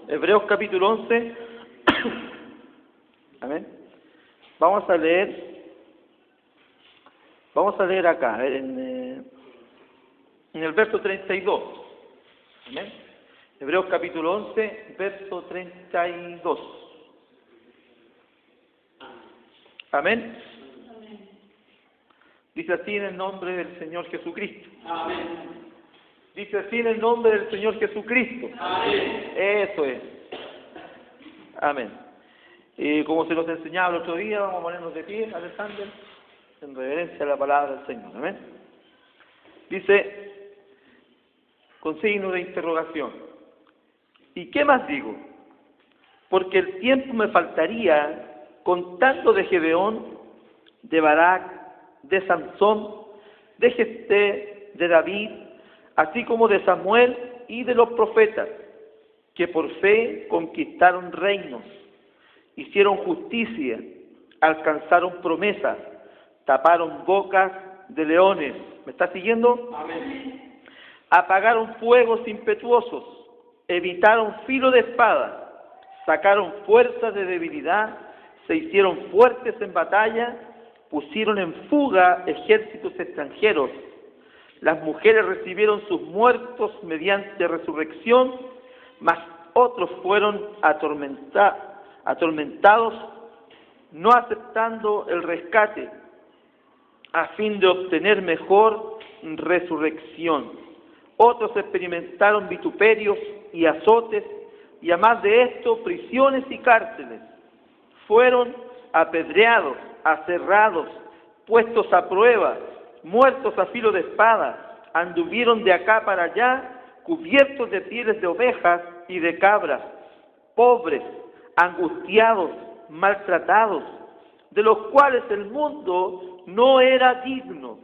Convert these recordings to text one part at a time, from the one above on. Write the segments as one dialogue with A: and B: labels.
A: Hebreos capítulo 11. Amén. Vamos a leer acá, a ver, en el verso 32. Amén. Hebreos capítulo 11, verso 32. Amén. Dice así en el nombre del Señor Jesucristo.
B: Amén.
A: Dice así en el nombre del Señor Jesucristo.
B: Amén.
A: Eso es. Amén. Y como se los enseñaba el otro día, vamos a ponernos de pie, Alexander, en reverencia a la palabra del Señor. Amén. Dice, con signo de interrogación: ¿y qué más digo? Porque el tiempo me faltaría contando de Gedeón, de Barak, de Sansón, de Jefté, de David, así como de Samuel y de los profetas, que por fe conquistaron reinos, hicieron justicia, alcanzaron promesas, taparon bocas de leones. ¿Me está siguiendo?
B: Amén.
A: Apagaron fuegos impetuosos, evitaron filo de espada, sacaron fuerzas de debilidad, se hicieron fuertes en batalla, pusieron en fuga ejércitos extranjeros. Las mujeres recibieron sus muertos mediante resurrección, mas otros fueron atormentados, no aceptando el rescate, a fin de obtener mejor resurrección. Otros experimentaron vituperios y azotes, y además de esto, prisiones y cárceles. Fueron apedreados, aserrados, puestos a prueba, muertos a filo de espada, anduvieron de acá para allá, cubiertos de pieles de ovejas y de cabras, pobres, angustiados, maltratados, de los cuales el mundo no era digno,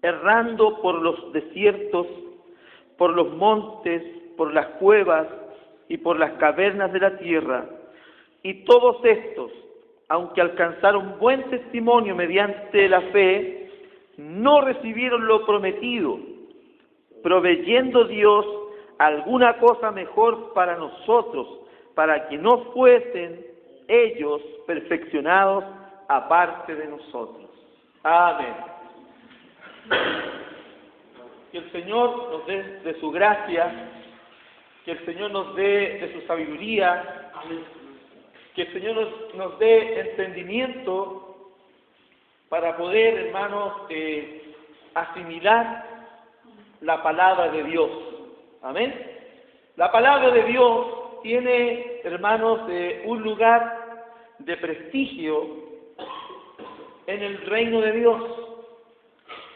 A: errando por los desiertos, por los montes, por las cuevas y por las cavernas de la tierra. Y todos estos, aunque alcanzaron buen testimonio mediante la fe, no recibieron lo prometido, proveyendo Dios alguna cosa mejor para nosotros, para que no fuesen ellos perfeccionados aparte de nosotros. Amén. Que el Señor nos dé de su gracia, que el Señor nos dé de su sabiduría, que el Señor nos dé entendimiento para poder, hermanos, asimilar la palabra de Dios. Amén. La palabra de Dios tiene, hermanos, un lugar de prestigio en el reino de Dios,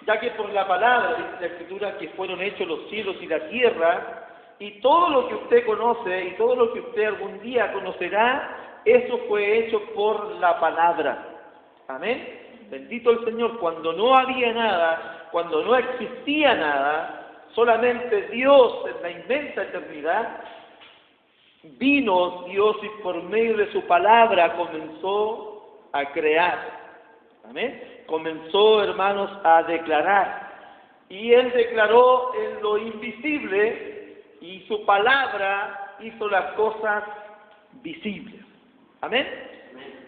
A: ya que por la palabra, dice la Escritura, que fueron hechos los cielos y la tierra, y todo lo que usted conoce y todo lo que usted algún día conocerá, eso fue hecho por la palabra. Amén. Bendito el Señor. Cuando no había nada, cuando no existía nada, solamente Dios en la inmensa eternidad, vino Dios y por medio de su palabra comenzó a crear. Amén. Comenzó, hermanos, a declarar. Y Él declaró en lo invisible y su palabra hizo las cosas visibles. Amén.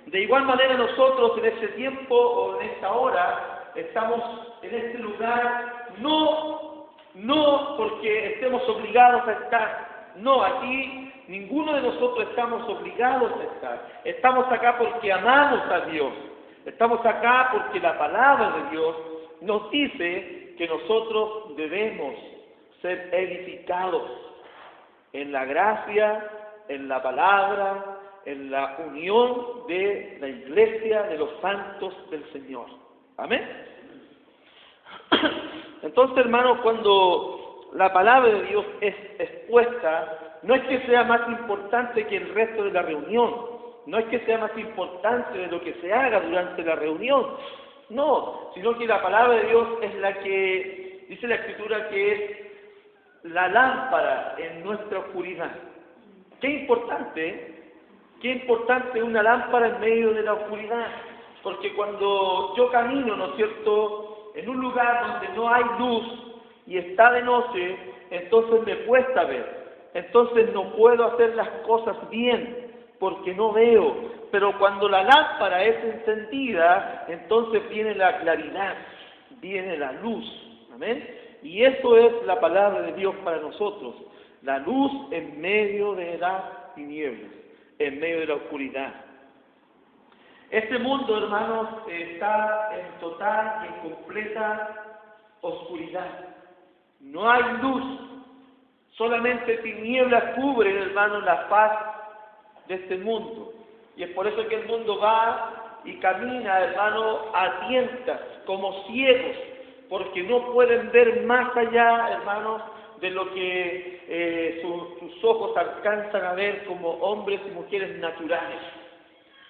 A: De igual manera nosotros en este tiempo o en esta hora estamos en este lugar no porque estemos obligados a estar. No, aquí ninguno de nosotros estamos obligados a estar. Estamos acá porque amamos a Dios. Estamos acá porque la palabra de Dios nos dice que nosotros debemos ser edificados en la gracia, en la palabra, en la unión de la iglesia de los santos del Señor. Amén. Entonces, hermanos, cuando la palabra de Dios es expuesta, no es que sea más importante que el resto de la reunión, no es que sea más importante de lo que se haga durante la reunión, no, sino que la palabra de Dios es la que, dice la Escritura, que es la lámpara en nuestra oscuridad. Qué importante una lámpara en medio de la oscuridad, porque cuando yo camino, ¿no es cierto?, en un lugar donde no hay luz y está de noche, entonces me cuesta ver. entonces no puedo hacer las cosas bien, porque no veo. Pero cuando la lámpara es encendida, entonces viene la claridad, viene la luz. Amén. Y eso es la palabra de Dios para nosotros. La luz en medio de las tinieblas, en medio de la oscuridad. Este mundo, hermanos, está en total y en completa oscuridad. No hay luz. Solamente tinieblas cubren, hermanos, la faz de este mundo. Y es por eso que el mundo va y camina, hermano, a tientas, como ciegos, porque no pueden ver más allá, hermanos, de lo que sus ojos alcanzan a ver como hombres y mujeres naturales.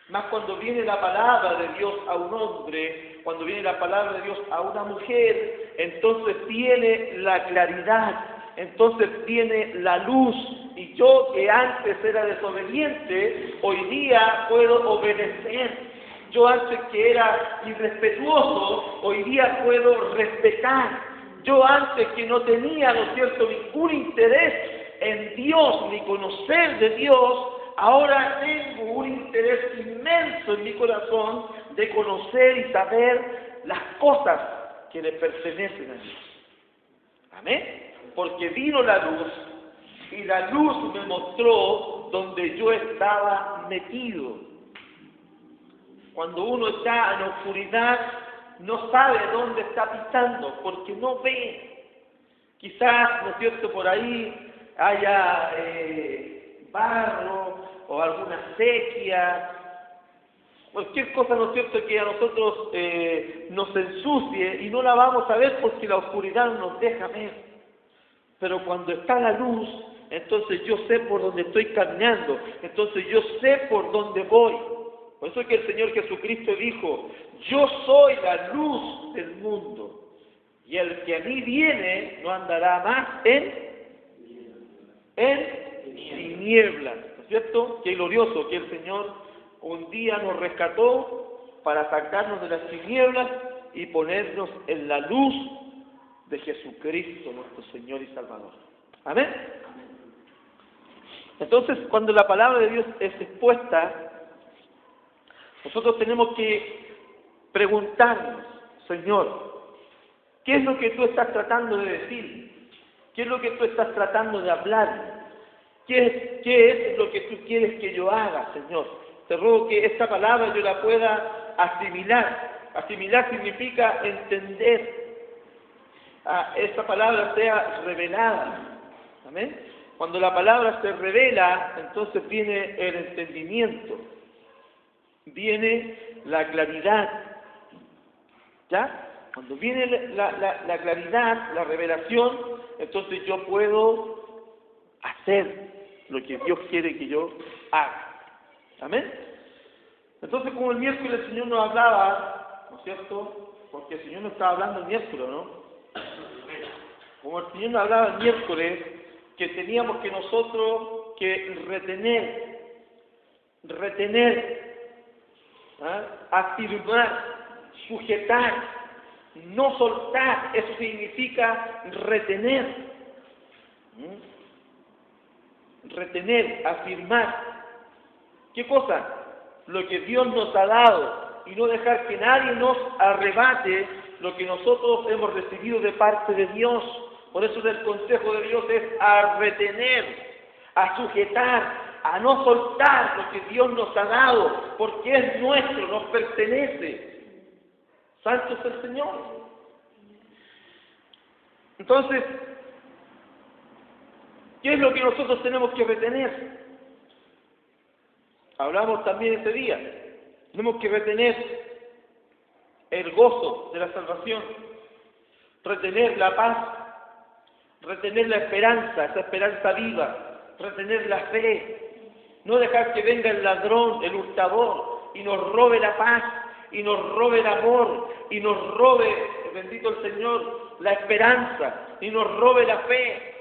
A: Más cuando viene la palabra de Dios a un hombre, cuando viene la palabra de Dios a una mujer, entonces viene la claridad, entonces viene la luz. Y yo, que antes era desobediente, hoy día puedo obedecer. Yo antes que era irrespetuoso, hoy día puedo respetar. Yo antes que no tenía, ¿no es cierto?, ningún interés en Dios, ni conocer de Dios, ahora tengo un interés inmenso en mi corazón de conocer y saber las cosas que le pertenecen a Dios. Amén. Porque vino la luz y la luz me mostró donde yo estaba metido. Cuando uno está en oscuridad, no sabe dónde está pisando, porque no ve. Quizás, ¿no es cierto?, por ahí haya barro o alguna sequía, cualquier cosa, ¿no es cierto?, que a nosotros nos ensucie y no la vamos a ver porque la oscuridad nos deja ver. Pero cuando está la luz, entonces yo sé por dónde estoy caminando, entonces yo sé por dónde voy. Por eso es que el Señor Jesucristo dijo: yo soy la luz del mundo, y el que a mí viene no andará más en tinieblas. ¿No es cierto? Qué glorioso que el Señor un día nos rescató para sacarnos de las tinieblas y ponernos en la luz de Jesucristo, nuestro Señor y Salvador. Amén. Entonces, cuando la palabra de Dios es expuesta, nosotros tenemos que preguntarnos: Señor, ¿qué es lo que tú estás tratando de decir? ¿Qué es lo que tú estás tratando de hablar? ¿Qué es lo que tú quieres que yo haga, Señor? Te ruego que esta palabra yo la pueda asimilar. Asimilar significa entender. Esta palabra sea revelada. Amén. Cuando la palabra se revela, entonces viene el entendimiento, viene la claridad. ¿Ya? Cuando viene la claridad, la revelación, entonces yo puedo hacer lo que Dios quiere que yo haga. Amén. Entonces, como el miércoles el Señor nos hablaba, ¿no es cierto? Porque el Señor nos estaba hablando el miércoles, ¿no? Como el Señor nos hablaba el miércoles, que teníamos que nosotros que retener, afirmar, sujetar, no soltar. Eso significa retener. Retener, afirmar. ¿Qué cosa? Lo que Dios nos ha dado, y no dejar que nadie nos arrebate lo que nosotros hemos recibido de parte de Dios. Por eso el consejo de Dios es a retener, a sujetar, a no soltar lo que Dios nos ha dado, porque es nuestro, nos pertenece. Santo es el Señor. Entonces, ¿qué es lo que nosotros tenemos que retener? Hablamos también ese día. Tenemos que retener el gozo de la salvación, retener la paz, retener la esperanza, esa esperanza viva, retener la fe, no dejar que venga el ladrón, el hurtador, y nos robe la paz, y nos robe el amor, y nos robe, bendito el Señor, la esperanza, y nos robe la fe.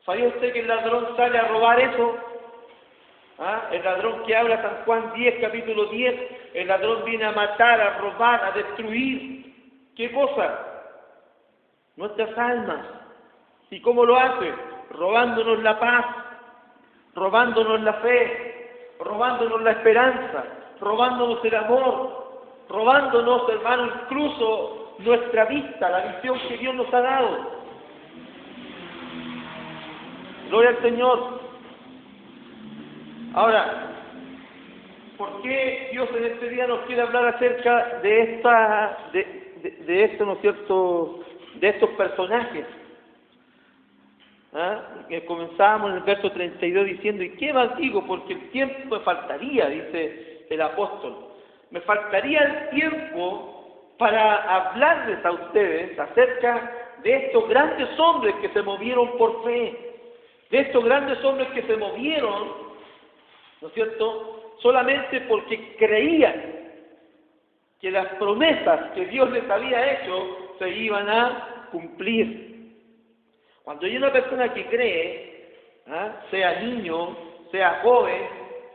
A: ¿Sabía usted que el ladrón sale a robar eso? El ladrón que habla San Juan 10, capítulo 10, el ladrón viene a matar, a robar, a destruir. ¿Qué cosa? Nuestras almas. ¿Y cómo lo hace? robándonos la paz, robándonos la fe, robándonos la esperanza, robándonos el amor, robándonos, hermano, incluso nuestra vista, la visión que Dios nos ha dado. Gloria al Señor. Ahora, ¿por qué Dios en este día nos quiere hablar acerca de esto, ¿no es cierto?, de estos personajes? Que comenzábamos en el verso 32 diciendo, ¿y qué más digo? Porque el tiempo me faltaría, dice el apóstol. Me faltaría el tiempo para hablarles a ustedes acerca de estos grandes hombres que se movieron por fe, de estos grandes hombres que se movieron, ¿no es cierto?, solamente porque creían que las promesas que Dios les había hecho se iban a cumplir. Cuando hay una persona que cree, sea niño, sea joven,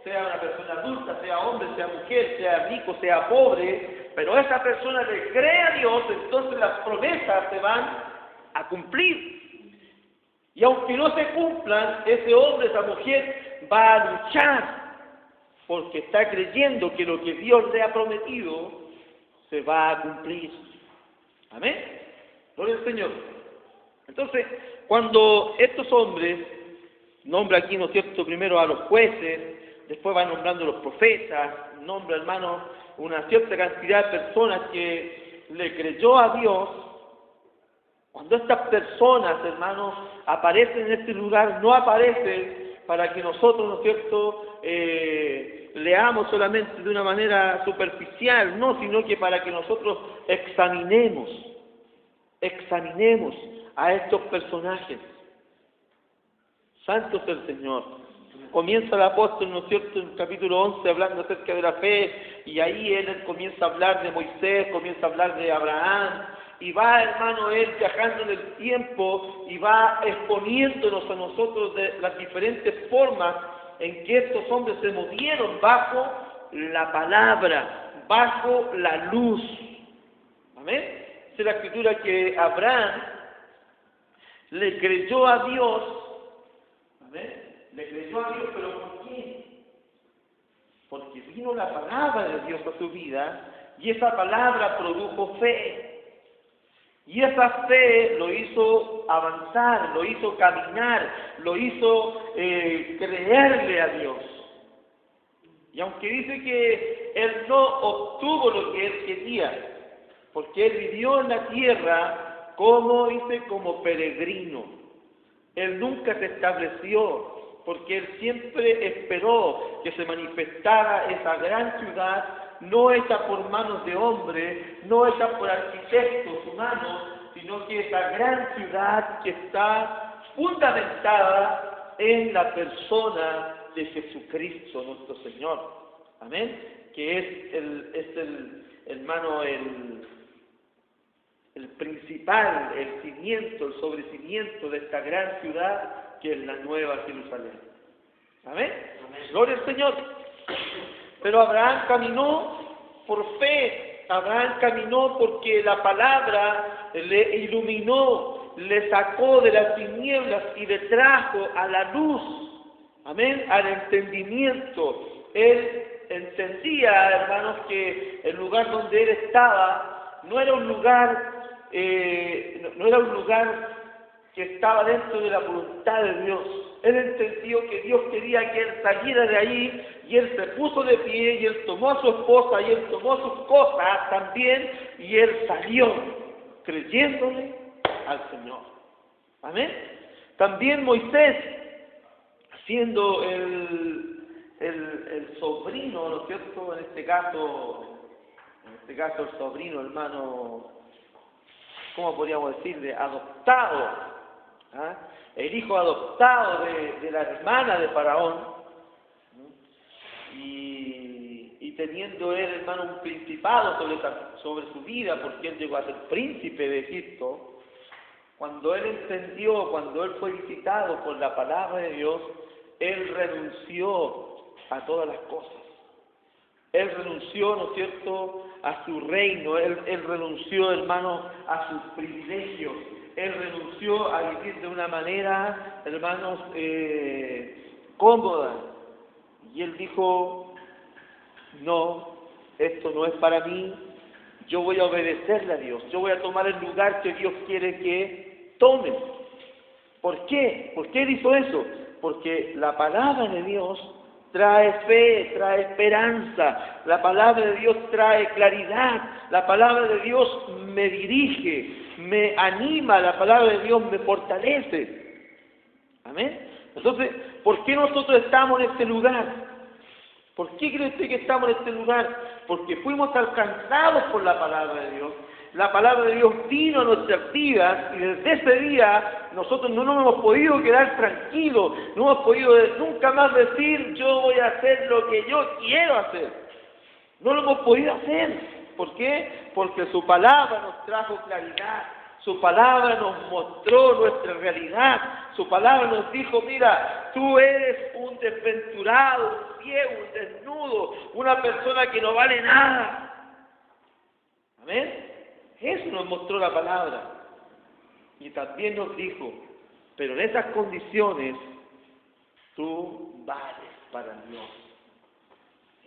A: sea una persona adulta, sea hombre, sea mujer, sea rico, sea pobre, pero esa persona le cree a Dios, entonces las promesas se van a cumplir. Y aunque no se cumplan, ese hombre, esa mujer va a luchar, porque está creyendo que lo que Dios le ha prometido se va a cumplir. Amén. Gloria al Señor. Entonces, cuando estos hombres, nombra aquí, ¿no es cierto?, primero a los jueces, después va nombrando a los profetas, nombra, hermano, una cierta cantidad de personas que le creyó a Dios. Cuando estas personas, hermanos, aparecen en este lugar, no aparecen para que nosotros, ¿no es cierto?, leamos solamente de una manera superficial, no, sino que para que nosotros examinemos a estos personajes. Santo es el Señor. Comienza el apóstol, ¿no es cierto?, en el capítulo 11, hablando acerca de la fe, y ahí él comienza a hablar de Moisés, comienza a hablar de Abraham, y va, hermano, él viajando en el tiempo, y va exponiéndonos a nosotros de las diferentes formas en que estos hombres se movieron bajo la palabra, bajo la luz. Amén. Dice la Escritura que Abraham le creyó a Dios. Amén. Le creyó a Dios, pero ¿por qué? Porque vino la palabra de Dios a su vida y esa palabra produjo fe. Y esa fe lo hizo avanzar, lo hizo caminar, lo hizo creerle a Dios. Y aunque dice que él no obtuvo lo que él quería, porque él vivió en la tierra como peregrino. Él nunca se estableció, porque él siempre esperó que se manifestara esa gran ciudad, no hecha por manos de hombre, no hecha por arquitectos humanos, sino que esa gran ciudad que está fundamentada en la persona de Jesucristo, nuestro Señor. Amén. Que es el principal, el cimiento, el sobrecimiento de esta gran ciudad que es la Nueva Jerusalén. Amén. Amén. Gloria al Señor. Pero Abraham caminó por fe, Abraham caminó porque la palabra le iluminó, le sacó de las tinieblas y le trajo a la luz, amén, al entendimiento. Él entendía, hermanos, que el lugar donde él estaba no era un lugar que estaba dentro de la voluntad de Dios. Él entendió que Dios quería que él saliera de allí, y él se puso de pie, y él tomó a su esposa, y él tomó sus cosas también, y él salió, creyéndole al Señor. Amén. También Moisés, siendo el sobrino, ¿no es cierto?, en este caso el sobrino, hermano, ¿cómo podríamos decirle?, adoptado, el hijo adoptado de la hermana de Faraón, y teniendo él, hermano, un principado sobre su vida, porque él llegó a ser príncipe de Egipto. Cuando él entendió, cuando él fue visitado por la palabra de Dios, él renunció a todas las cosas. Él renunció, ¿no es cierto?, a su reino, él renunció, hermano, a sus privilegios, él renunció a vivir de una manera, hermanos, cómoda. Y él dijo, no, esto no es para mí, yo voy a obedecerle a Dios, yo voy a tomar el lugar que Dios quiere que tome. ¿Por qué? ¿Por qué él hizo eso? Porque la palabra de Dios trae fe, trae esperanza, la palabra de Dios trae claridad, la palabra de Dios me dirige, me anima, la palabra de Dios me fortalece. Amén. Entonces, ¿por qué nosotros estamos en este lugar? ¿Por qué cree usted que estamos en este lugar? Porque fuimos alcanzados por la palabra de Dios. La palabra de Dios vino a nuestras vidas y desde ese día nosotros no nos hemos podido quedar tranquilos, no hemos podido nunca más decir yo voy a hacer lo que yo quiero hacer. No lo hemos podido hacer. ¿Por qué? Porque su palabra nos trajo claridad, su palabra nos mostró nuestra realidad, su palabra nos dijo, mira, tú eres un desventurado, un ciego, un desnudo, una persona que no vale nada. Amén. Eso nos mostró la palabra. Y también nos dijo, pero en esas condiciones, tú vales para Dios.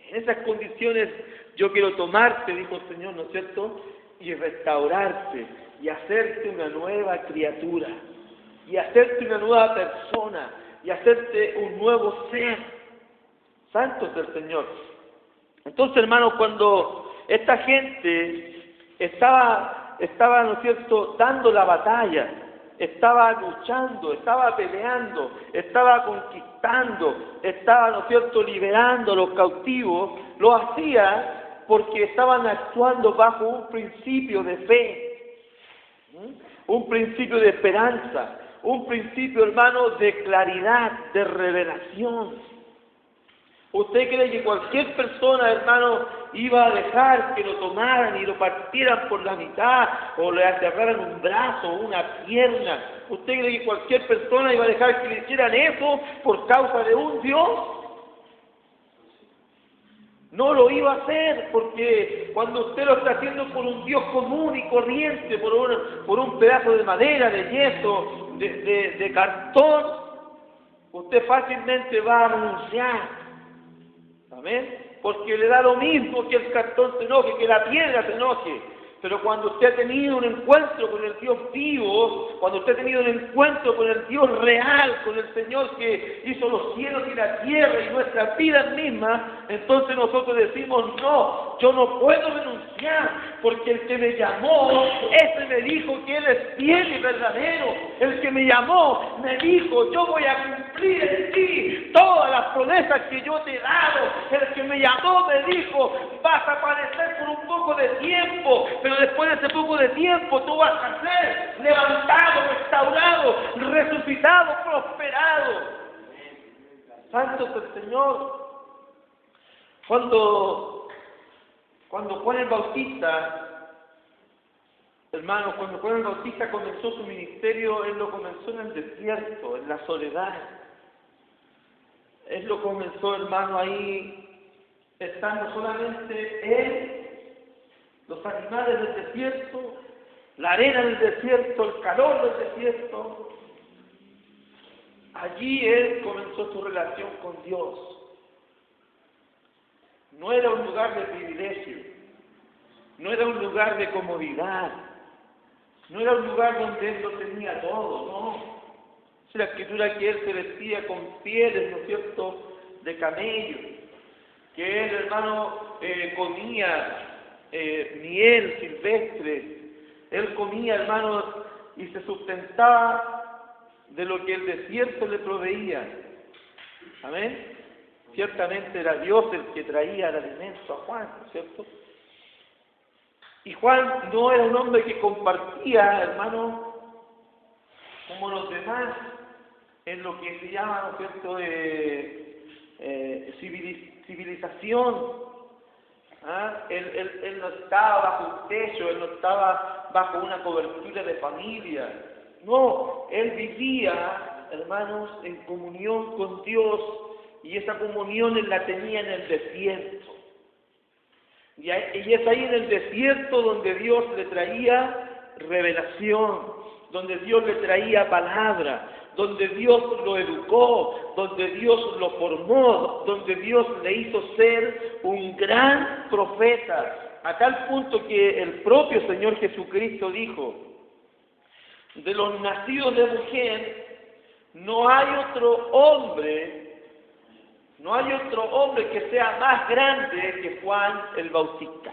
A: En esas condiciones yo quiero tomarte, dijo el Señor, ¿no es cierto? Y restaurarte, y hacerte una nueva criatura, y hacerte una nueva persona, y hacerte un nuevo ser. Santo es el Señor. Entonces, hermanos, cuando esta gente estaba, ¿no es cierto?, dando la batalla, estaba luchando, estaba peleando, estaba conquistando, estaba, ¿no es cierto?, liberando a los cautivos, lo hacía porque estaban actuando bajo un principio de fe, un principio de esperanza, un principio, hermano, de claridad, de revelación. ¿Usted cree que cualquier persona, hermano, iba a dejar que lo tomaran y lo partieran por la mitad o le agarraran un brazo o una pierna? ¿Usted cree que cualquier persona iba a dejar que le hicieran eso por causa de un Dios? No lo iba a hacer, porque cuando usted lo está haciendo por un Dios común y corriente, por un pedazo de madera, de yeso, de cartón, usted fácilmente va a renunciar. Amén. Porque le da lo mismo que el cartón se enoje, que la piedra se enoje. Pero cuando usted ha tenido un encuentro con el Dios vivo, cuando usted ha tenido un encuentro con el Dios real, con el Señor que hizo los cielos y la tierra y nuestras vidas mismas, entonces nosotros decimos, no, yo no puedo renunciar, porque el que me llamó, ese me dijo que Él es fiel y verdadero. El que me llamó me dijo, yo voy a cumplir en ti todas las promesas que yo te he dado. El que me llamó me dijo, vas a padecer por un poco de tiempo, pero después de ese poco de tiempo tú vas a ser levantado, restaurado, resucitado, prosperado. Santo es el Señor. Cuando Juan el Bautista, hermanos, cuando Juan el Bautista comenzó su ministerio, él lo comenzó en el desierto, en la soledad. Él lo comenzó, hermano, ahí, estando solamente él, los animales del desierto, la arena del desierto, el calor del desierto. Allí él comenzó su relación con Dios. No era un lugar de privilegio, no era un lugar de comodidad, no era un lugar donde él lo tenía todo, no. Es la escritura que él se vestía con pieles, ¿no es cierto?, de camello, que él, hermano, comía miel silvestre, él comía, hermanos, y se sustentaba de lo que el desierto le proveía. Amén. Ciertamente era Dios el que traía el alimento a Juan, ¿no es cierto? Y Juan no era un hombre que compartía, hermano, como los demás, en lo que se llama, ¿no es cierto?, civilización. Él no estaba bajo un techo, él no estaba bajo una cobertura de familia. No, él vivía, hermanos, en comunión con Dios, y esa comunión él la tenía en el desierto. Y es ahí en el desierto donde Dios le traía revelación, donde Dios le traía palabra, donde Dios lo educó, donde Dios lo formó, donde Dios le hizo ser un gran profeta, a tal punto que el propio Señor Jesucristo dijo: de los nacidos de mujer no hay otro hombre que sea más grande que Juan el Bautista.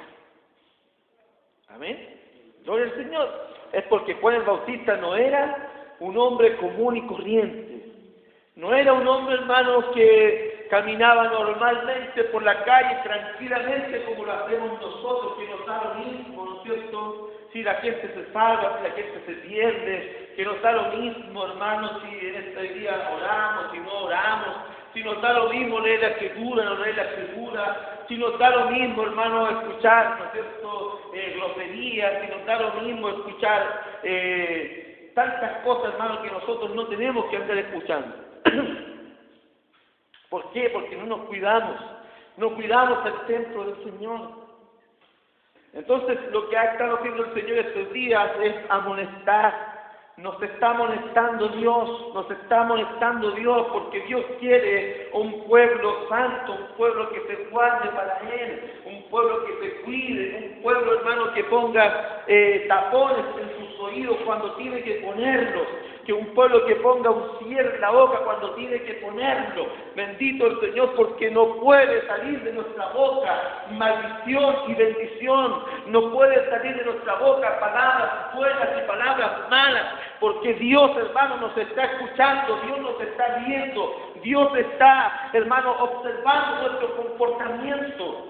A: Amén. Gloria al Señor. Es porque Juan el Bautista no era un hombre común y corriente. No era un hombre, hermanos, que caminaba normalmente por la calle tranquilamente como lo hacemos nosotros, que nos da lo mismo, ¿no es cierto? Si la gente se salva, si la gente se pierde, que nos da lo mismo, hermanos, si en este día oramos, si no oramos, si nos da lo mismo leer la Escritura, no leer la Escritura, si nos da lo mismo, hermano, escuchar, ¿no es cierto?, groserías, si nos da lo mismo escuchar tantas cosas, hermano, que nosotros no tenemos que andar escuchando. ¿Por qué? Porque no nos cuidamos el templo del Señor. Entonces, lo que ha estado haciendo el Señor estos días es amonestar. Nos está amonestando Dios, porque Dios quiere un pueblo santo, un pueblo que se guarde para Él, un pueblo que se cuide, un pueblo, hermano, que ponga tapones en sus oídos cuando tiene que ponerlos, que un pueblo que ponga un cierre en la boca cuando tiene que ponerlo. Bendito el Señor, porque no puede salir de nuestra boca maldición y bendición, no puede salir de nuestra boca palabras buenas y palabras malas, porque Dios, hermano, nos está escuchando, Dios nos está viendo, Dios está, hermano, observando nuestro comportamiento.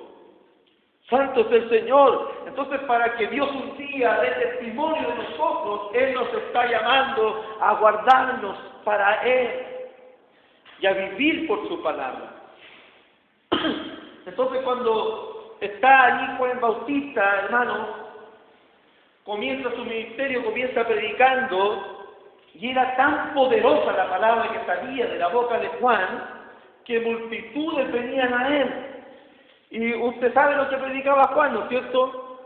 A: Santo es el Señor. Entonces, para que Dios un día dé testimonio de nosotros, Él nos está llamando a guardarnos para Él y a vivir por su palabra. Entonces, cuando está allí Juan Bautista, hermano, comienza su ministerio, comienza predicando, y era tan poderosa la palabra que salía de la boca de Juan, que multitudes venían a él. Y usted sabe lo que predicaba Juan, ¿no es cierto?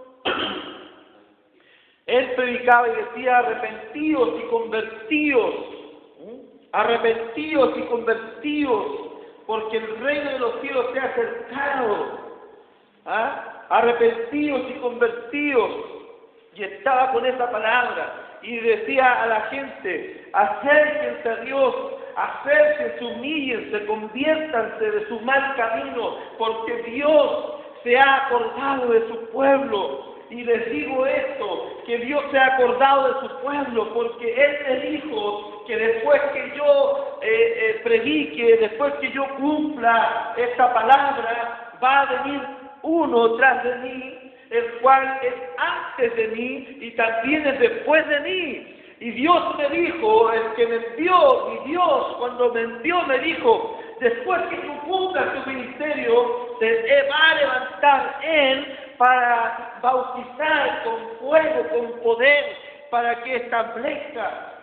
A: Él predicaba y decía: arrepentidos y convertidos, arrepentidos y convertidos, porque el reino de los cielos se ha acercado. Arrepentidos y convertidos. Y estaba con esa palabra y decía a la gente: acérquense a Dios, acérquense, humíllense, conviértanse de su mal camino, porque Dios se ha acordado de su pueblo. Y les digo esto, que Dios se ha acordado de su pueblo, porque Él me dijo que después que yo predique, después que yo cumpla esta palabra, va a venir uno tras de mí, el cual es antes de mí y también es después de mí. Y Dios me dijo, el que me envió, y Dios cuando me envió me dijo: después que tú cumplas tu ministerio, te va a levantar Él para bautizar con fuego, con poder, para que establezca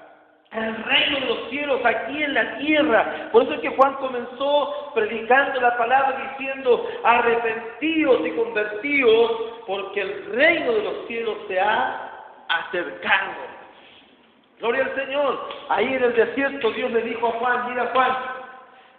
A: el reino de los cielos aquí en la tierra. Por eso es que Juan comenzó predicando la palabra diciendo: arrepentidos y convertidos, porque el reino de los cielos se ha acercado. Gloria al Señor. Ahí en el desierto Dios le dijo a Juan: mira, Juan,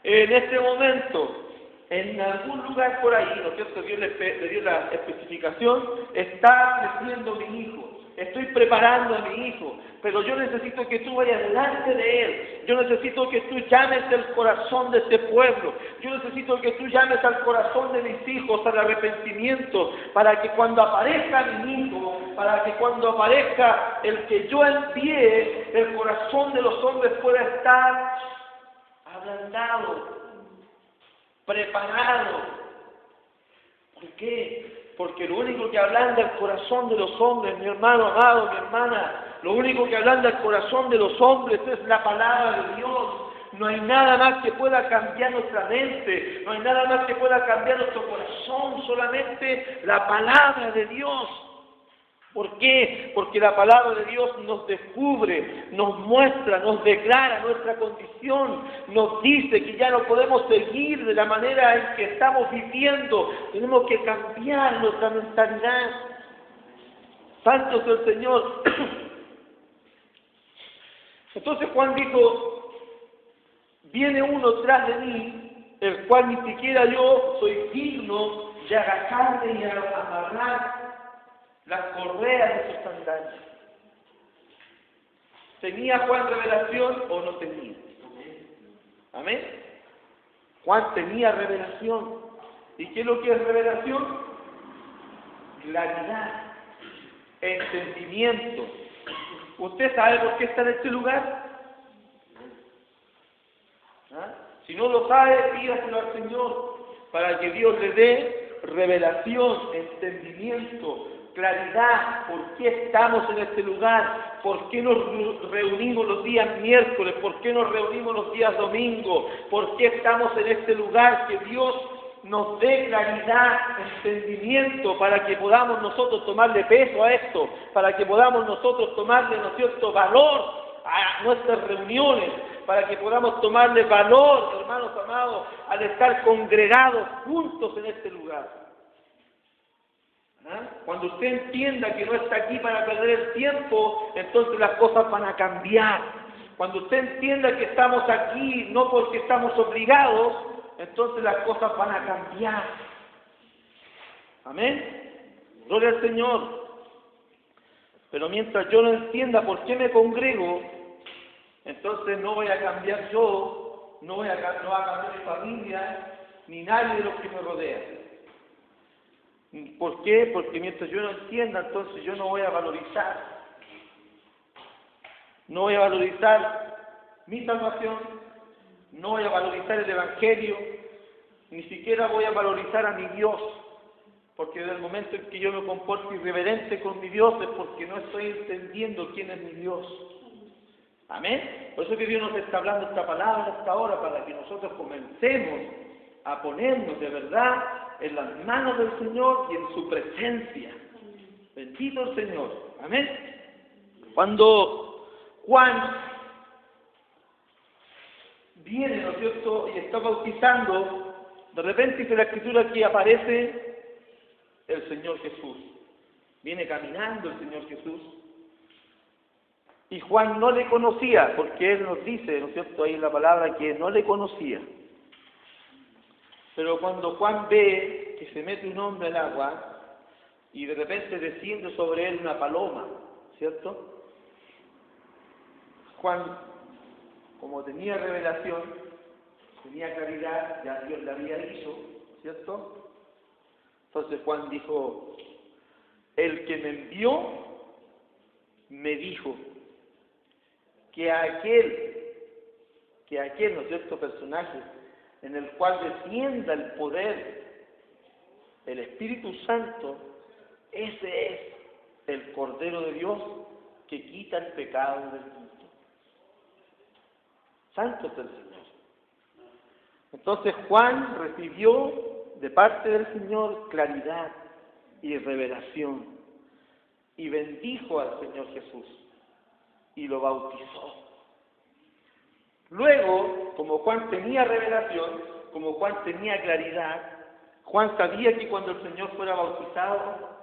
A: en este momento, en algún lugar por ahí, ¿no es cierto?, Dios le dio la especificación: está creciendo mi hijo, estoy preparando a mi hijo, pero yo necesito que tú vayas delante de él, yo necesito que tú llames el corazón de este pueblo, yo necesito que tú llames al corazón de mis hijos al arrepentimiento, para que cuando aparezca mi hijo, para que cuando aparezca el que yo envié, el corazón de los hombres pueda estar ablandado, preparado. ¿Por qué? Porque lo único que ablanda el corazón de los hombres, mi hermano amado, mi hermana, lo único que ablanda el corazón de los hombres es la palabra de Dios. No hay nada más que pueda cambiar nuestra mente, no hay nada más que pueda cambiar nuestro corazón, solamente la palabra de Dios. ¿Por qué? Porque la palabra de Dios nos descubre, nos muestra, nos declara nuestra condición, nos dice que ya no podemos seguir de la manera en que estamos viviendo, tenemos que cambiar nuestra mentalidad. Santo es el Señor. Entonces Juan dijo, viene uno tras de mí, el cual ni siquiera yo soy digno de agajarme y amarrar las correas de sus sandalias. ¿Tenía Juan revelación o no tenía? Amén. Juan tenía revelación. ¿Y qué es lo que es revelación? Claridad, entendimiento. ¿Usted sabe por qué está en este lugar? ¿Ah? Si no lo sabe, pídaselo al Señor para que Dios le dé revelación, entendimiento, claridad. ¿Por qué estamos en este lugar? ¿Por qué nos reunimos los días miércoles? ¿Por qué nos reunimos los días domingo? ¿Por qué estamos en este lugar? Que Dios nos dé claridad, entendimiento, para que podamos nosotros tomarle peso a esto, para que podamos nosotros tomarle, ¿no es cierto?, valor a nuestras reuniones, para que podamos tomarle valor, hermanos amados, al estar congregados juntos en este lugar. ¿Ah? Cuando usted entienda que no está aquí para perder el tiempo, entonces las cosas van a cambiar. Cuando usted entienda que estamos aquí no porque estamos obligados, entonces las cosas van a cambiar. Amén. Gloria al Señor. Pero mientras yo no entienda por qué me congrego, entonces no voy a cambiar yo, no va a cambiar mi familia, ni nadie de los que me rodean. ¿Por qué? Porque mientras yo no entienda, entonces yo no voy a valorizar. No voy a valorizar mi salvación, no voy a valorizar el Evangelio, ni siquiera voy a valorizar a mi Dios, porque desde el momento en que yo me comporto irreverente con mi Dios es porque no estoy entendiendo quién es mi Dios. Amén. Por eso que Dios nos está hablando esta palabra a esta hora, para que nosotros comencemos a ponernos de verdad en las manos del Señor y en su presencia. Bendito el Señor. Amén. Cuando Juan viene, ¿no es cierto?, y está bautizando, de repente dice la Escritura que aparece el Señor Jesús. Viene caminando el Señor Jesús. Y Juan no le conocía, porque él nos dice, ¿no es cierto?, ahí en la palabra, que no le conocía. Pero cuando Juan ve que se mete un hombre al agua y de repente desciende sobre él una paloma, ¿cierto? Juan, como tenía revelación, tenía claridad, ya Dios le había dicho, ¿cierto? Entonces Juan dijo, el que me envió me dijo que aquel, ¿no es cierto?, personaje en el cual descienda el poder, el Espíritu Santo, ese es el Cordero de Dios que quita el pecado del mundo. Santo es el Señor. Entonces Juan recibió de parte del Señor claridad y revelación y bendijo al Señor Jesús y lo bautizó. Luego, como Juan tenía revelación, como Juan tenía claridad, Juan sabía que cuando el Señor fuera bautizado,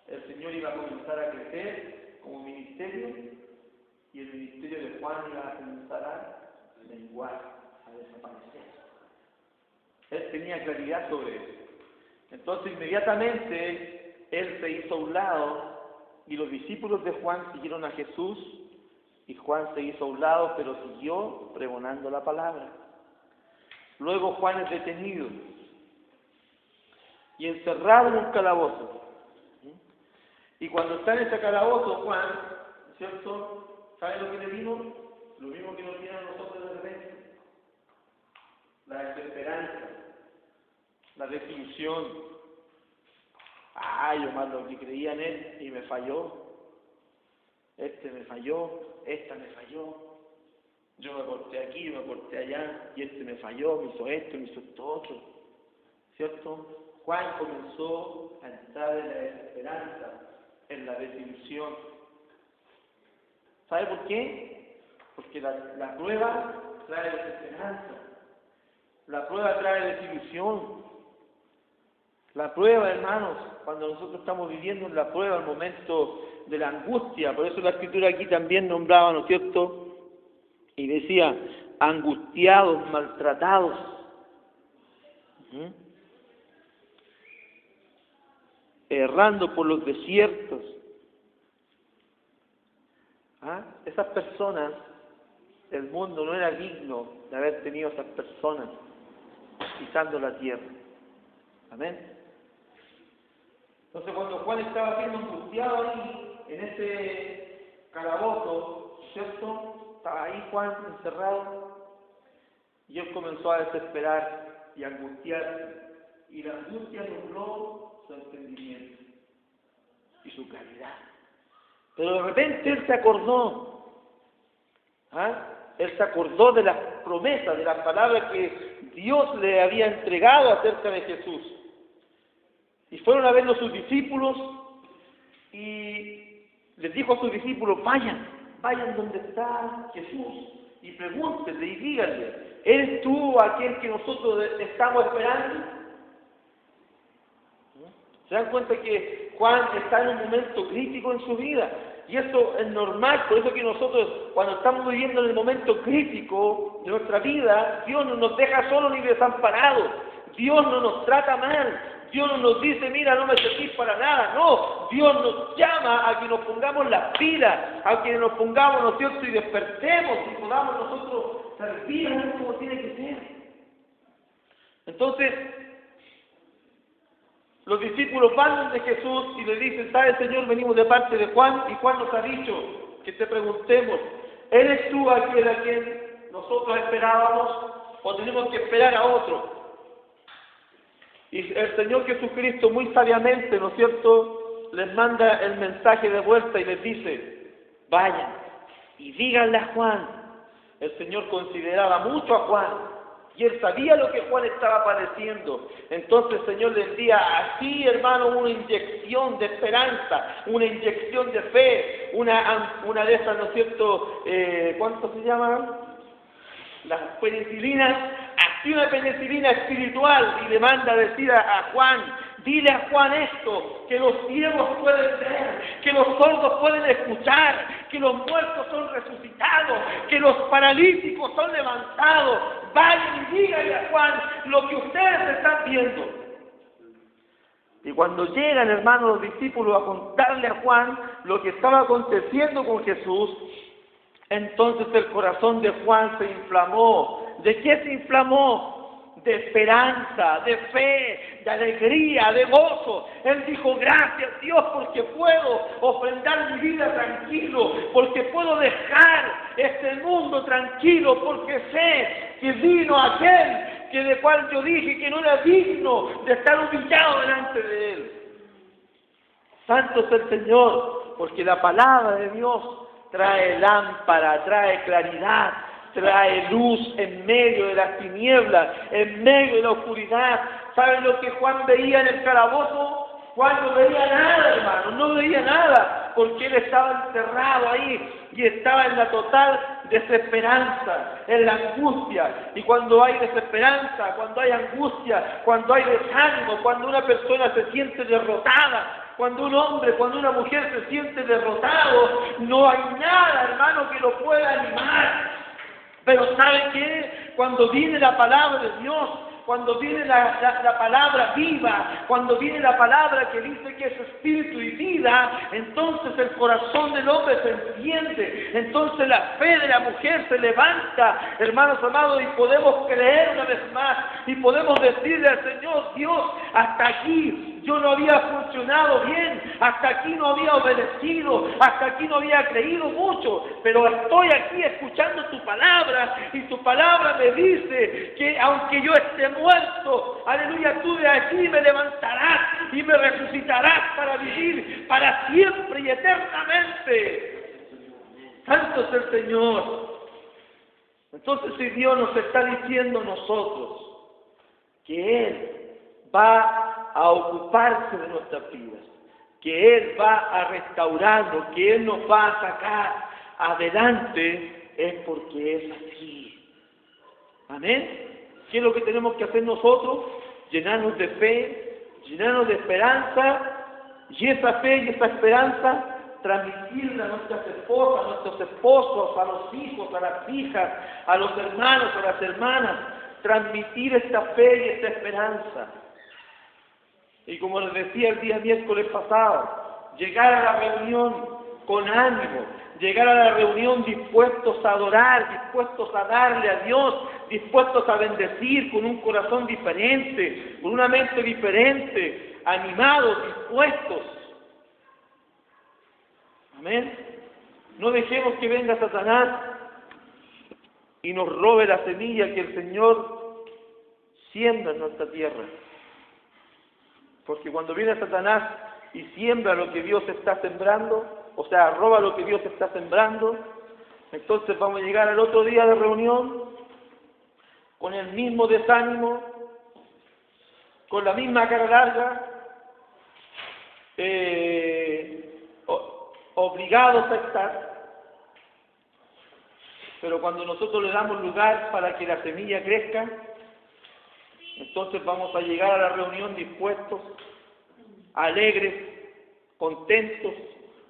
A: el Señor iba a comenzar a crecer como ministerio y el ministerio de Juan iba a comenzar a menguar, a desaparecer. Él tenía claridad sobre eso. Entonces inmediatamente él se hizo a un lado y los discípulos de Juan siguieron a Jesús y Juan se hizo a un lado, pero siguió pregonando la palabra. Luego Juan es detenido y encerrado en un calabozo. Y cuando está en ese calabozo, Juan, ¿cierto?, ¿sabe lo que le vino? Lo mismo que nos viene a nosotros de repente. La desesperanza, la desilusión. Yo más lo que creía en él y me falló. Este me falló, esta me falló. Yo me porté aquí, me porté allá, y este me falló, me hizo esto, me hizo esto otro. ¿Cierto? Juan comenzó a entrar en la desesperanza, en la desilusión. ¿Sabe por qué? Porque la prueba trae desesperanza. La prueba trae desilusión. La prueba, hermanos, cuando nosotros estamos viviendo en la prueba, el momento de la angustia, por eso la Escritura aquí también nombraba, ¿no es cierto?, Y decía, angustiados, maltratados. Errando por los desiertos. Esas personas, el mundo no era digno de haber tenido esas personas pisando la tierra. Amén. Entonces cuando Juan estaba siendo angustiado ahí, en ese calabozo, ¿cierto? Estaba ahí Juan encerrado, y él comenzó a desesperar y a angustiarse, y la angustia nubló su entendimiento y su claridad. Pero de repente él se acordó, él se acordó de las promesas, de las palabras que Dios le había entregado acerca de Jesús. Y fueron a verlo sus discípulos y les dijo a sus discípulos, vayan donde está Jesús y pregúntenle y díganle, ¿eres tú aquel que nosotros estamos esperando? ¿Se dan cuenta que Juan está en un momento crítico en su vida? Y eso es normal, por eso que nosotros, cuando estamos viviendo en el momento crítico de nuestra vida, Dios no nos deja solos ni desamparados. Dios no nos trata mal. Dios no nos dice, mira, no me servís para nada. No, Dios nos llama a que nos pongamos las pilas, a que nos pongamos, ¿no es cierto?, y despertemos y podamos nosotros servir a Él como tiene que ser. Entonces, los discípulos van de Jesús y le dicen, ¿sabes, Señor? Venimos de parte de Juan, y Juan nos ha dicho que te preguntemos, ¿eres tú aquel a quien nosotros esperábamos o tenemos que esperar a otro? Y el Señor Jesucristo muy sabiamente, ¿no es cierto?, les manda el mensaje de vuelta y les dice, vayan y díganle a Juan. El Señor consideraba mucho a Juan. Y él sabía lo que Juan estaba padeciendo. Entonces el Señor le envía así, hermano, una inyección de esperanza, una inyección de fe, una de esas, ¿no es cierto? ¿Cuánto se llaman? Las penicilinas, así una penicilina espiritual, y le manda a decir a Juan, dile a Juan esto, que los ciegos pueden ver, que los sordos pueden escuchar, que los muertos son resucitados, que los paralíticos son levantados. Vayan y díganle a Juan lo que ustedes están viendo. Y cuando llegan, hermanos, los discípulos a contarle a Juan lo que estaba aconteciendo con Jesús, entonces el corazón de Juan se inflamó. ¿De qué se inflamó? De esperanza, de fe, de alegría, de gozo. Él dijo, gracias Dios, porque puedo ofrendar mi vida tranquilo, porque puedo dejar este mundo tranquilo, porque sé que vino aquel que de cual yo dije que no era digno de estar humillado delante de Él. Santo es el Señor, porque la palabra de Dios trae lámpara, trae claridad, trae luz en medio de las tinieblas, en medio de la oscuridad. ¿Saben lo que Juan veía en el calabozo? Juan no veía nada, hermano, no veía nada, porque él estaba encerrado ahí y estaba en la total desesperanza, en la angustia. Y cuando hay desesperanza, cuando hay angustia, cuando hay desánimo, cuando una persona se siente derrotada, cuando un hombre, cuando una mujer se siente derrotado, no hay nada, hermano, que lo pueda animar. Pero ¿sabe qué? Cuando viene la palabra de Dios, cuando viene la palabra viva, cuando viene la palabra que dice que es espíritu y vida, entonces el corazón del hombre se enciende, entonces la fe de la mujer se levanta, hermanos amados, y podemos creer una vez más, y podemos decirle al Señor, Dios, hasta aquí yo no había funcionado bien, hasta aquí no había obedecido, hasta aquí no había creído mucho, pero estoy aquí escuchando tu palabra, y tu palabra me dice que aunque yo esté muerto, aleluya, tú de aquí me levantarás y me resucitarás para vivir para siempre y eternamente. Santo es el Señor. Entonces, si Dios nos está diciendo a nosotros que Él va a ocuparse de nuestras vidas, que Él va a restaurarnos, que Él nos va a sacar adelante, es porque es así. Amén. ¿Qué es lo que tenemos que hacer nosotros? Llenarnos de fe, llenarnos de esperanza, y esa fe y esa esperanza transmitirle a nuestras esposas, a nuestros esposos, a los hijos, a las hijas, a los hermanos, a las hermanas, transmitir esta fe y esta esperanza. Y como les decía el día miércoles pasado, llegar a la reunión con ánimo, llegar a la reunión dispuestos a adorar, dispuestos a darle a Dios, dispuestos a bendecir con un corazón diferente, con una mente diferente, animados, dispuestos. Amén. No dejemos que venga Satanás y nos robe la semilla que el Señor siembra en nuestra tierra. Porque cuando viene Satanás y siembra lo que Dios está sembrando, o sea, roba lo que Dios está sembrando, entonces vamos a llegar al otro día de reunión con el mismo desánimo, con la misma cara larga, obligados a estar. Pero cuando nosotros le damos lugar para que la semilla crezca, entonces vamos a llegar a la reunión dispuestos, alegres, contentos,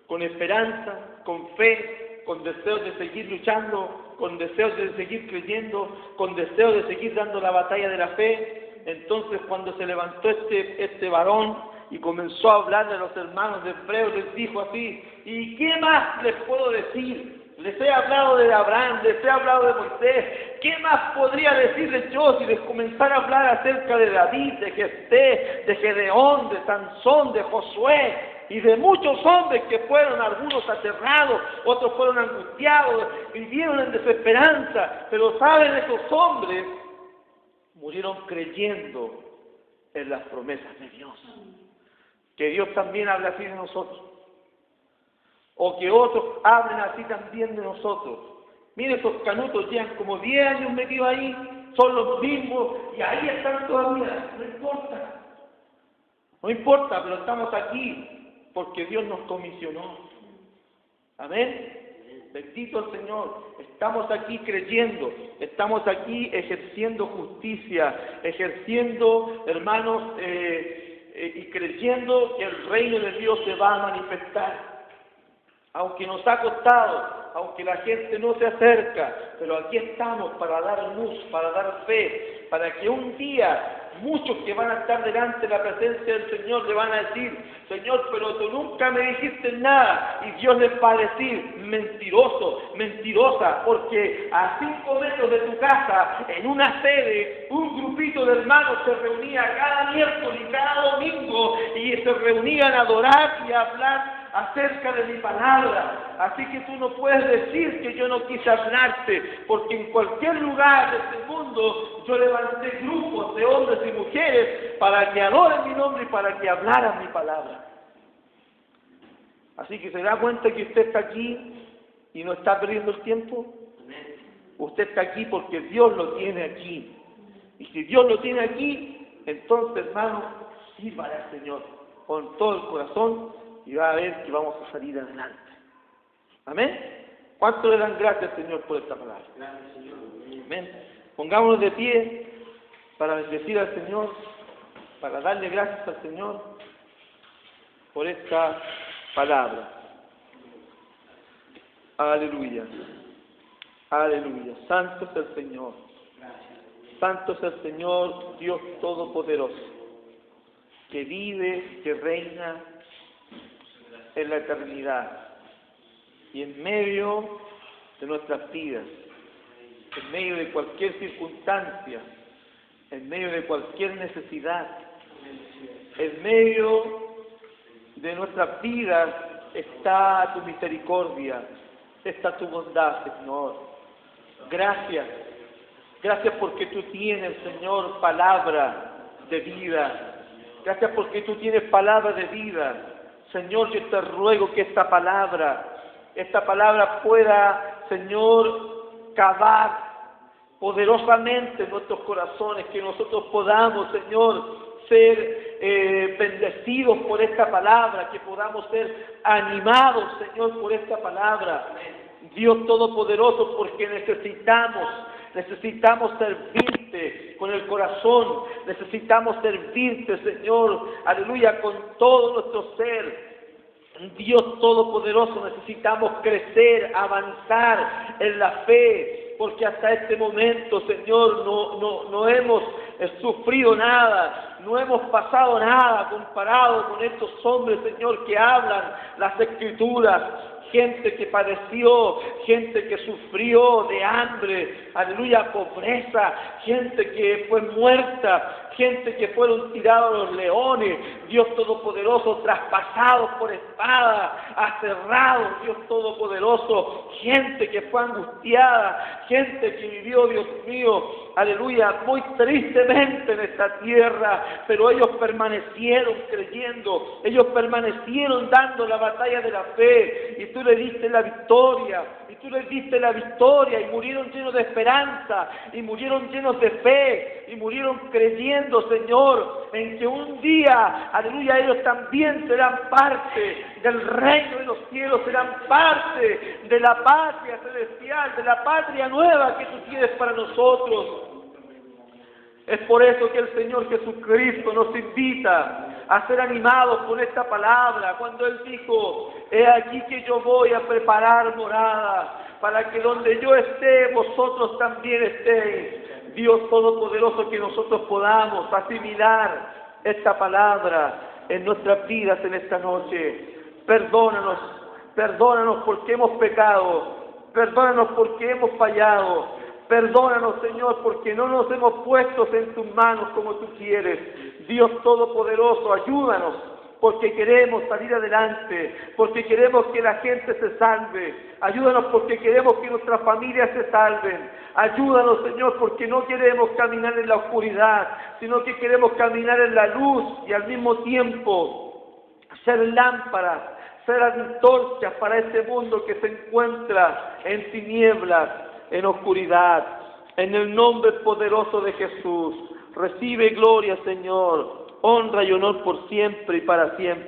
A: con esperanza, con fe, con deseos de seguir luchando, con deseos de seguir creyendo, con deseos de seguir dando la batalla de la fe. Entonces, cuando se levantó este varón y comenzó a hablarle a los hermanos de Hebreos, les dijo así: ¿y qué más les puedo decir? Les he hablado de Abraham, les he hablado de Moisés. ¿Qué más podría decirles yo si les comenzara a hablar acerca de David, de Jefté, de Gedeón, de Sansón, de Josué y de muchos hombres que fueron algunos aterrados, otros fueron angustiados, vivieron en desesperanza? Pero saben, esos hombres murieron creyendo en las promesas de Dios. Que Dios también habla así de nosotros. O que otros hablen así también de nosotros. Miren, esos canutos llevan como 10 años metidos ahí, son los mismos, y ahí están todavía. No importa. No importa, pero estamos aquí porque Dios nos comisionó. Amén. Bendito el Señor. Estamos aquí creyendo, estamos aquí ejerciendo justicia, ejerciendo, hermanos, y creyendo que el reino de Dios se va a manifestar. Aunque nos ha costado, aunque la gente no se acerca, pero aquí estamos para dar luz, para dar fe, para que un día muchos que van a estar delante de la presencia del Señor le van a decir: Señor, pero tú nunca me dijiste nada. Y Dios les va a decir: mentiroso, mentirosa, porque a 5 metros de tu casa, en una sede, un grupito de hermanos se reunía cada miércoles y cada domingo, y se reunían a adorar y a hablar acerca de mi palabra. Así que tú no puedes decir que yo no quise hablarte, porque en cualquier lugar de este mundo yo levanté grupos de hombres y mujeres para que adoren mi nombre y para que hablaran mi palabra. Así que se da cuenta que usted está aquí y no está perdiendo el tiempo. Usted está aquí porque Dios lo tiene aquí. Y si Dios lo tiene aquí, entonces, hermano, sírvale al Señor con todo el corazón y va a ver que vamos a salir adelante. Amén. ¿Cuánto le dan gracias, Señor, por esta palabra?
B: Gracias, Señor.
A: Amén. Pongámonos de pie para bendecir al Señor, para darle gracias al Señor por esta palabra. Aleluya. Aleluya. Santo es el Señor. Santo es el Señor, Dios Todopoderoso, que vive, que reina en la eternidad y en medio de nuestras vidas, en medio de cualquier circunstancia, en medio de cualquier necesidad, en medio de nuestras vidas está tu misericordia, está tu bondad, Señor. Gracias, gracias porque tú tienes, Señor, palabra de vida. Gracias porque tú tienes palabra de vida. Señor, yo te ruego que esta palabra pueda, Señor, cavar poderosamente en nuestros corazones, que nosotros podamos, Señor, ser bendecidos por esta palabra, que podamos ser animados, Señor, por esta palabra. Dios Todopoderoso, porque necesitamos servirte con el corazón, necesitamos servirte, Señor, aleluya, con todo nuestro ser. Dios Todopoderoso, necesitamos crecer, avanzar en la fe, porque hasta este momento, Señor, no hemos sufrido nada, no hemos pasado nada comparado con estos hombres, Señor, que hablan las Escrituras. Gente que padeció, gente que sufrió de hambre, aleluya, pobreza, gente que fue muerta, gente que fueron tirados a los leones, Dios Todopoderoso, traspasados por espada, aserrados, Dios Todopoderoso, gente que fue angustiada, gente que vivió, Dios mío, aleluya, muy tristemente en esta tierra, pero ellos permanecieron creyendo, ellos permanecieron dando la batalla de la fe, y tú le diste la victoria, y murieron llenos de esperanza, y murieron llenos de fe, y murieron creyendo, Señor, en que un día, aleluya, ellos también serán parte del reino de los cielos, serán parte de la patria celestial, de la patria nueva que tú tienes para nosotros. Es por eso que el Señor Jesucristo nos invita a ser animados con esta palabra, cuando Él dijo: he aquí que yo voy a preparar morada, para que donde yo esté, vosotros también estéis. Dios Todopoderoso, que nosotros podamos asimilar esta palabra en nuestras vidas en esta noche. Perdónanos porque hemos pecado, perdónanos porque hemos fallado. Perdónanos, Señor, porque no nos hemos puesto en tus manos como tú quieres. Dios Todopoderoso, ayúdanos, porque queremos salir adelante, porque queremos que la gente se salve. Ayúdanos porque queremos que nuestras familias se salven. Ayúdanos, Señor, porque no queremos caminar en la oscuridad, sino que queremos caminar en la luz y al mismo tiempo ser lámparas, ser antorchas para este mundo que se encuentra en tinieblas, en oscuridad. En el nombre poderoso de Jesús, recibe gloria, Señor, honra y honor por siempre y para siempre.